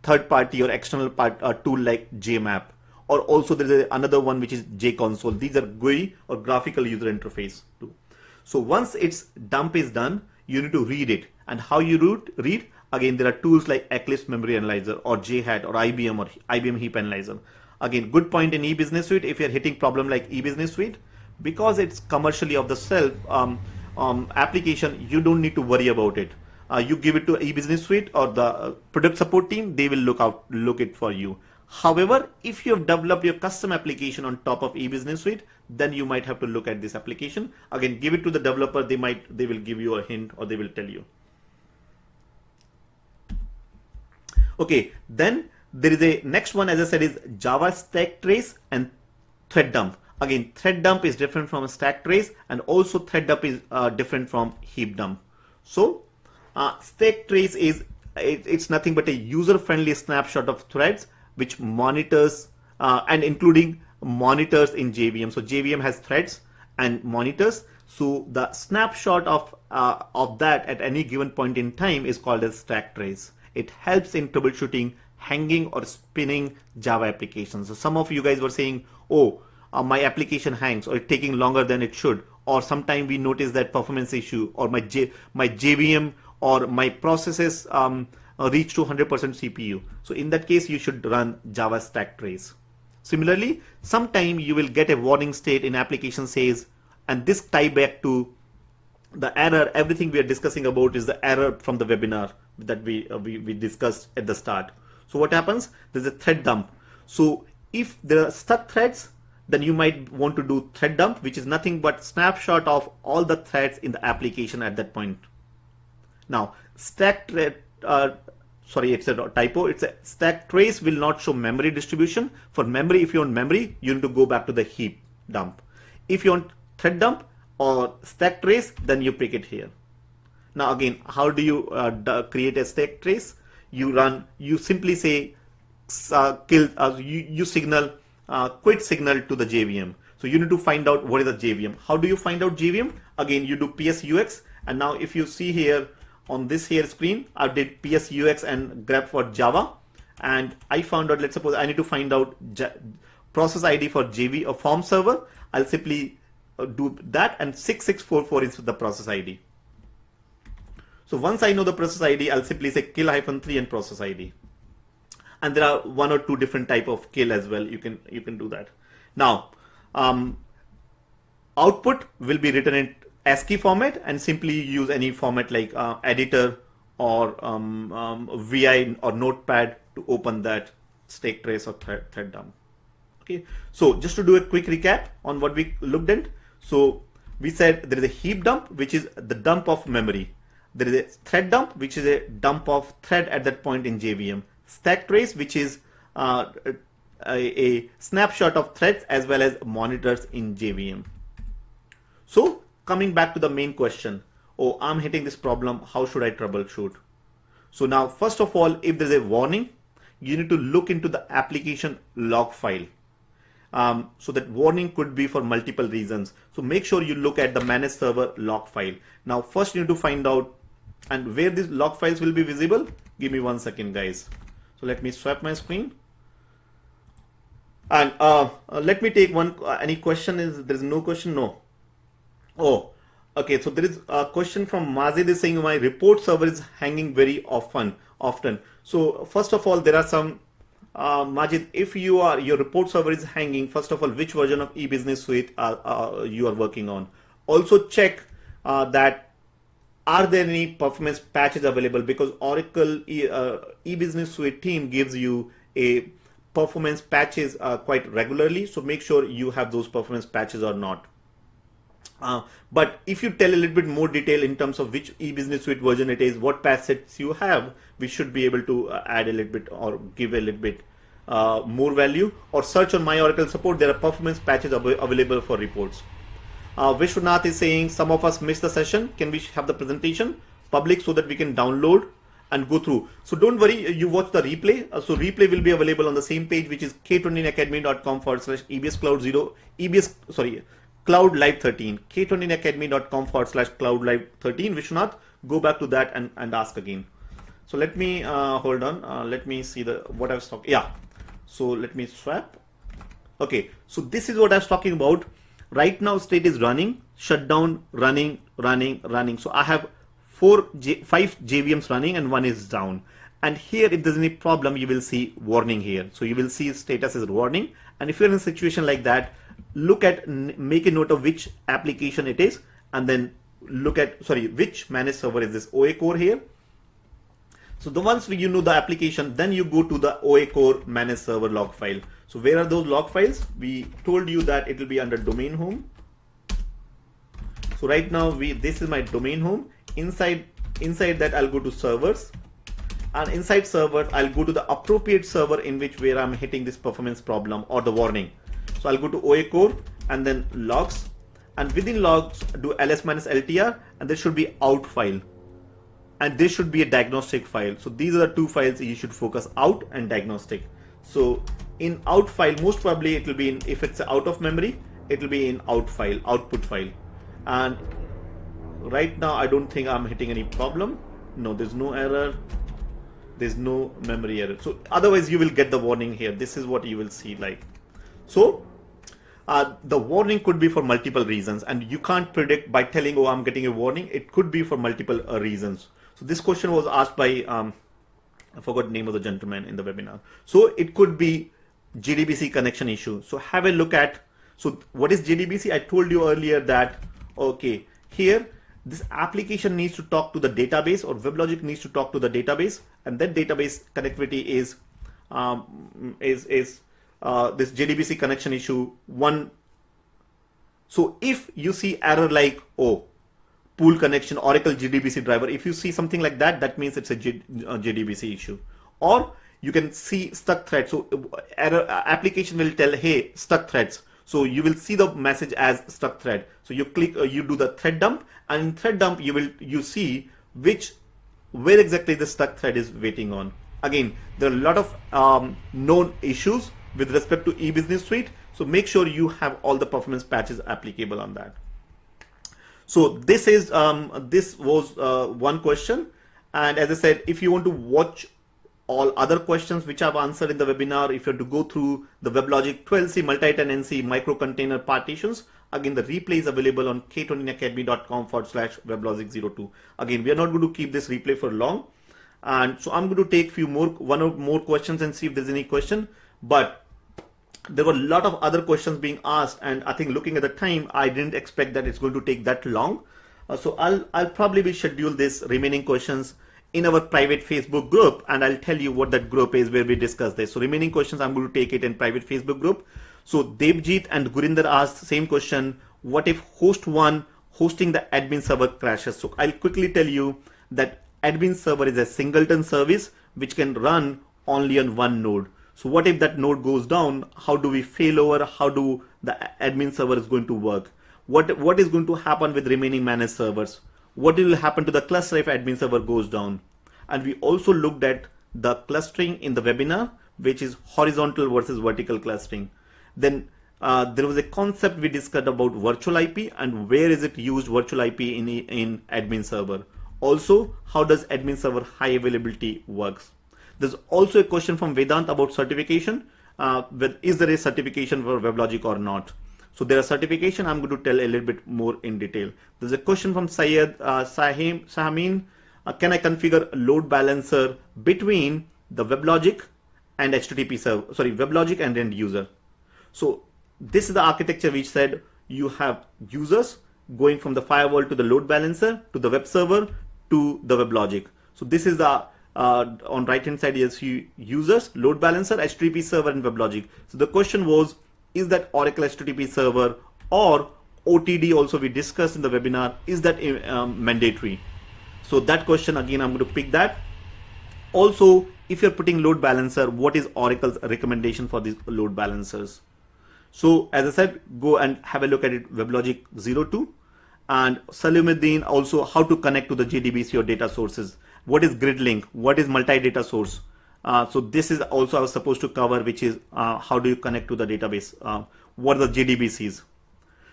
third party or external tool like JMap, or also there is another one which is JConsole. These are GUI or graphical user interface too. So once its dump is done, you need to read it. And how you read? Again, there are tools like Eclipse Memory Analyzer or JHAT or IBM Heap Analyzer. Again, good point in eBusiness Suite. If you're hitting problem like eBusiness Suite, because it's commercially off the shelf application, you don't need to worry about it. You give it to eBusiness Suite or the product support team, they will look it for you. However, if you have developed your custom application on top of eBusiness Suite, then you might have to look at this application. Again, give it to the developer. They will give you a hint or they will tell you. Okay, then there is a next one, as I said, is Java stack trace and thread dump. Again, thread dump is different from a stack trace, and also thread dump is different from heap dump. So stack trace is it's nothing but a user-friendly snapshot of threads which monitors and including monitors in JVM. So JVM has threads and monitors. So the snapshot of that at any given point in time is called as stack trace. It helps in troubleshooting hanging or spinning Java applications. So some of you guys were saying, oh, my application hangs or it's taking longer than it should, or sometime we notice that performance issue, or my JVM or my processes reach to 100% CPU. So in that case, you should run Java stack trace. Similarly, sometime you will get a warning state in application says, and this tie back to the error. Everything we are discussing about is the error from the webinar that we discussed at the start. So what happens? There's a thread dump. So if there are stuck threads, then you might want to do thread dump, which is nothing but snapshot of all the threads in the application at that point. Now, stack thread, sorry, it's a typo. It's a stack trace will not show memory distribution. For memory, if you want memory, you need to go back to the heap dump. If you want thread dump or stack trace, then you pick it here. Now again, how do you create a stack trace? You simply say you signal quit signal to the JVM. So you need to find out what is the JVM. How do you find out JVM? Again, you do PSUX, and now if you see here on this here screen, I did PSUX and grep for Java, and I found out, let's suppose I need to find out process ID for JV or form server. I'll simply do that, and 6644 is the process ID. So once I know the process ID, I'll simply say kill-3 and process ID. And there are one or two different type of kill as well. You can do that. Now, output will be written in ASCII format, and simply use any format like editor or VI or notepad to open that stack trace or thread dump. Okay, so just to do a quick recap on what we looked at. So we said there is a heap dump, which is the dump of memory. There is a thread dump, which is a dump of thread at that point in JVM. Stack trace, which is a snapshot of threads as well as monitors in JVM. So coming back to the main question, oh, I'm hitting this problem, how should I troubleshoot? So now, first of all, if there's a warning, you need to look into the application log file. So that warning could be for multiple reasons. So make sure you look at the manage server log file. Now, first you need to find out and where these log files will be visible. Give me 1 second, guys. So let me swap my screen. And let me take one. Any question? There is no question? No. Oh, okay. So there is a question from Mazid is saying my report server is hanging very often. So first of all, there are some Majid, if your report server is hanging, first of all, which version of eBusiness Suite you are working on? Also check that are there any performance patches available, because Oracle eBusiness Suite team gives you a performance patches quite regularly. So make sure you have those performance patches or not. But if you tell a little bit more detail in terms of which eBusiness Suite version it is, what patch sets you have, we should be able to add a little bit or give a little bit more value, or search on My Oracle Support. There are performance patches available for reports. Vishwanath is saying some of us missed the session. Can we have the presentation public so that we can download and go through? So don't worry, you watch the replay. So replay will be available on the same page, which is k20academy.com/EBS Cloud Live 13, k20academy.com/Cloud Live 13. Vishwanath, go back to that and ask again. So let me hold on. Let me see what I was talking. Yeah. So let me swap. Okay. So this is what I was talking about. Right now, state is running, shutdown, running. So I have 5 JVMs running and one is down. And here, if there's any problem, you will see warning here. So you will see status is warning. And if you're in a situation like that, make a note of which application it is, and then look at, which managed server is this, OACore here. So once you know the application, then you go to the OACore managed server log file. So where are those log files? We told you that it will be under domain home. So right now this is my domain home. Inside that I'll go to servers, and inside servers I'll go to the appropriate server in where I'm hitting this performance problem or the warning. So I'll go to OACore and then logs, and within logs do ls-ltr, and there should be out file, and this should be a diagnostic file. So these are the two files you should focus, out and diagnostic. So in out file, most probably it will be in, if it's out of memory, it will be in out file, output file. And right now I don't think I'm hitting any problem. No, there's no error. There's no memory error. So otherwise you will get the warning here. This is what you will see like. So the warning could be for multiple reasons, and you can't predict by telling, oh, I'm getting a warning. It could be for multiple reasons. So this question was asked by, I forgot the name of the gentleman in the webinar. So it could be JDBC connection issue. So have a look at, so what is JDBC? I told you earlier that, okay, here, this application needs to talk to the database, or WebLogic needs to talk to the database, and that database connectivity is this JDBC connection issue 1. So if you see error like, oh, pool connection, Oracle JDBC driver, if you see something like that, that means it's a JDBC issue. Or you can see stuck thread. So error application will tell, hey, stuck threads. So you will see the message as stuck thread. So you click, you do the thread dump, and in thread dump you see where exactly the stuck thread is waiting on. Again, there are a lot of known issues with respect to e-business suite, so make sure you have all the performance patches applicable on that. So this was one question, and as I said, if you want to watch all other questions which I've answered in the webinar, if you have to go through the WebLogic 12c multi-tenancy micro-container partitions, again the replay is available on k20academy.com/weblogic02. Again, we are not going to keep this replay for long, and so I'm going to take one or more questions and see if there's any question. But there were a lot of other questions being asked, and I think looking at the time, I didn't expect that it's going to take that long. So I'll probably schedule this remaining questions in our private Facebook group, and I'll tell you what that group is where we discuss this. So remaining questions, I'm going to take it in private Facebook group. So Devjit and Gurinder asked the same question: what if host 1 hosting the admin server crashes? So I'll quickly tell you that admin server is a singleton service which can run only on one node. So what if that node goes down? How do we fail over? How do the admin server is going to work? What is going to happen with remaining managed servers? What will happen to the cluster if admin server goes down? And we also looked at the clustering in the webinar, which is horizontal versus vertical clustering. Then there was a concept we discussed about virtual IP and where is it used, virtual IP in admin server. Also, how does admin server high availability works? There's also a question from Vedant about certification. Is there a certification for WebLogic or not? So there are certification. I'm going to tell a little bit more in detail. There's a question from Syed Sahameen. Can I configure a load balancer between the WebLogic and HTTP server? Sorry, WebLogic and end user. So this is the architecture which said you have users going from the firewall to the load balancer to the web server to the WebLogic. So this is the on right hand side, you see users, load balancer, HTTP server, and WebLogic. So the question was, is that Oracle HTTP server or OTD also we discussed in the webinar, is that mandatory? So that question again, I'm going to pick that. Also, if you're putting load balancer, what is Oracle's recommendation for these load balancers? So as I said, go and have a look at it, WebLogic 02. And Salimuddin also how to connect to the JDBC or data sources. What is grid link? What is multi-data source? So this is also I was supposed to cover, which is how do you connect to the database? What are the JDBCs?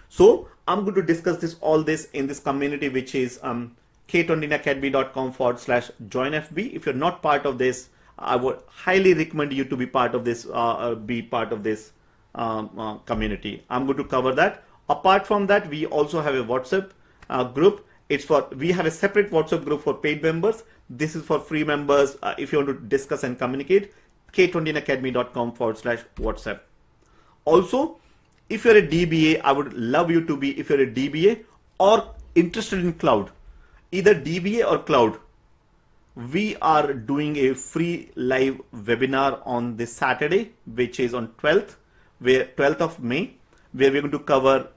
So I'm going to discuss all this in this community, which is k20academy.com/joinfb. If you're not part of this, I would highly recommend you to be part of this, community. I'm going to cover that. Apart from that, we also have a WhatsApp group. We have a separate WhatsApp group for paid members. This is for free members. If you want to discuss and communicate, k20academy.com/WhatsApp. Also, if you're a DBA, I would love you to be, if you're a DBA or interested in cloud, either DBA or cloud, we are doing a free live webinar on this Saturday, which is on 12th of May, where we're going to cover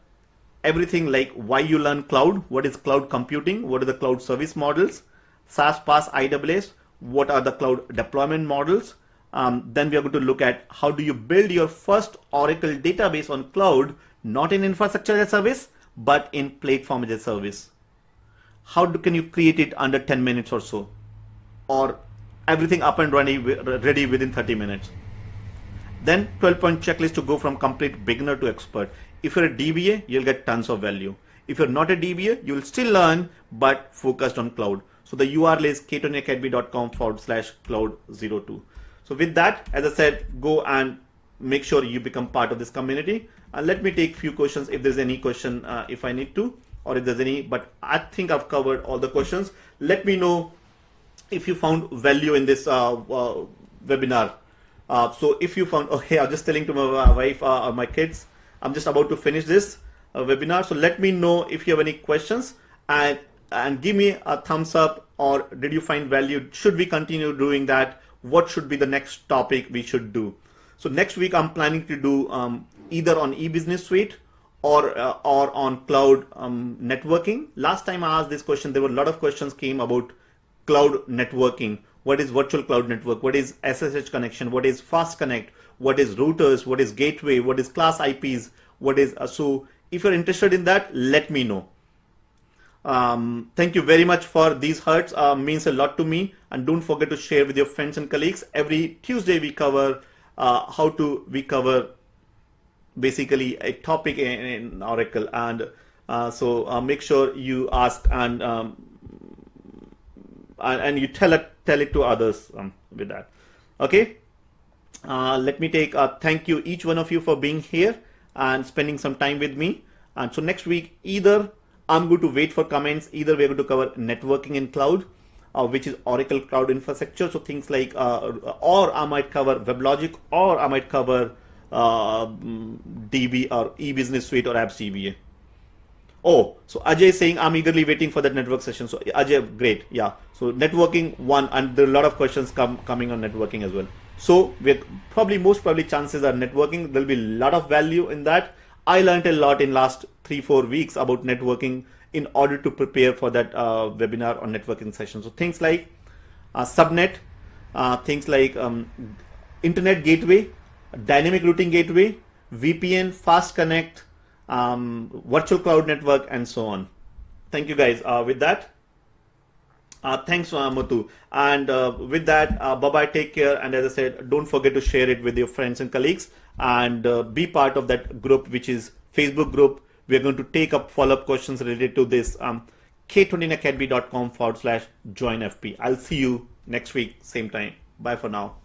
everything like why you learn cloud, what is cloud computing, what are the cloud service models, SaaS, PaaS, IaaS, what are the cloud deployment models. Then we are going to look at how do you build your first Oracle database on cloud, not in infrastructure as a service, but in platform as a service. How can you create it under 10 minutes or so, or everything up and running, ready within 30 minutes. Then 12-point checklist to go from complete beginner to expert. If you're a DBA, you'll get tons of value. If you're not a DBA, you'll still learn, but focused on cloud. So the URL is k20academy.com/cloud02. So with that, as I said, go and make sure you become part of this community. And let me take a few questions if there's any question, if I need to, or if there's any, but I think I've covered all the questions. Let me know if you found value in this webinar. So if you found, okay, I'm just telling to my wife or my kids, I'm just about to finish this webinar. So let me know if you have any questions and give me a thumbs up, or did you find value? Should we continue doing that? What should be the next topic we should do? So next week I'm planning to do either on e-business suite or on cloud networking. Last time I asked this question, there were a lot of questions came about cloud networking. What is virtual cloud network? What is SSH connection? What is fast connect? What is routers? What is gateway? What is class IPs? What is so if you're interested in that, let me know. Thank you very much for these hertz. Means a lot to me. And don't forget to share with your friends and colleagues. Every Tuesday we cover basically a topic in Oracle, and so make sure you ask and you tell it to others with that. Okay. Let me thank you each one of you for being here and spending some time with me. And so next week, either I'm going to wait for comments, either we're going to cover networking in cloud, which is Oracle Cloud Infrastructure. So things like, or I might cover WebLogic, or I might cover DB or eBusiness Suite or Apps GBA. Oh, so Ajay is saying I'm eagerly waiting for that network session. So Ajay, great. Yeah. So networking one, and there are a lot of questions coming on networking as well. So we're most probably chances are networking. There'll be a lot of value in that. I learned a lot in last 3-4 weeks about networking in order to prepare for that webinar on networking session. So things like subnet, things like internet gateway, dynamic routing gateway, VPN, fast connect, virtual cloud network, and so on. Thank you guys. With that, thanks Muthu, and with that, bye-bye, take care, and as I said, don't forget to share it with your friends and colleagues, and be part of that group, which is Facebook group. We're going to take up follow-up questions related to this, k29academy.com/joinfp. I'll see you next week, same time. Bye for now.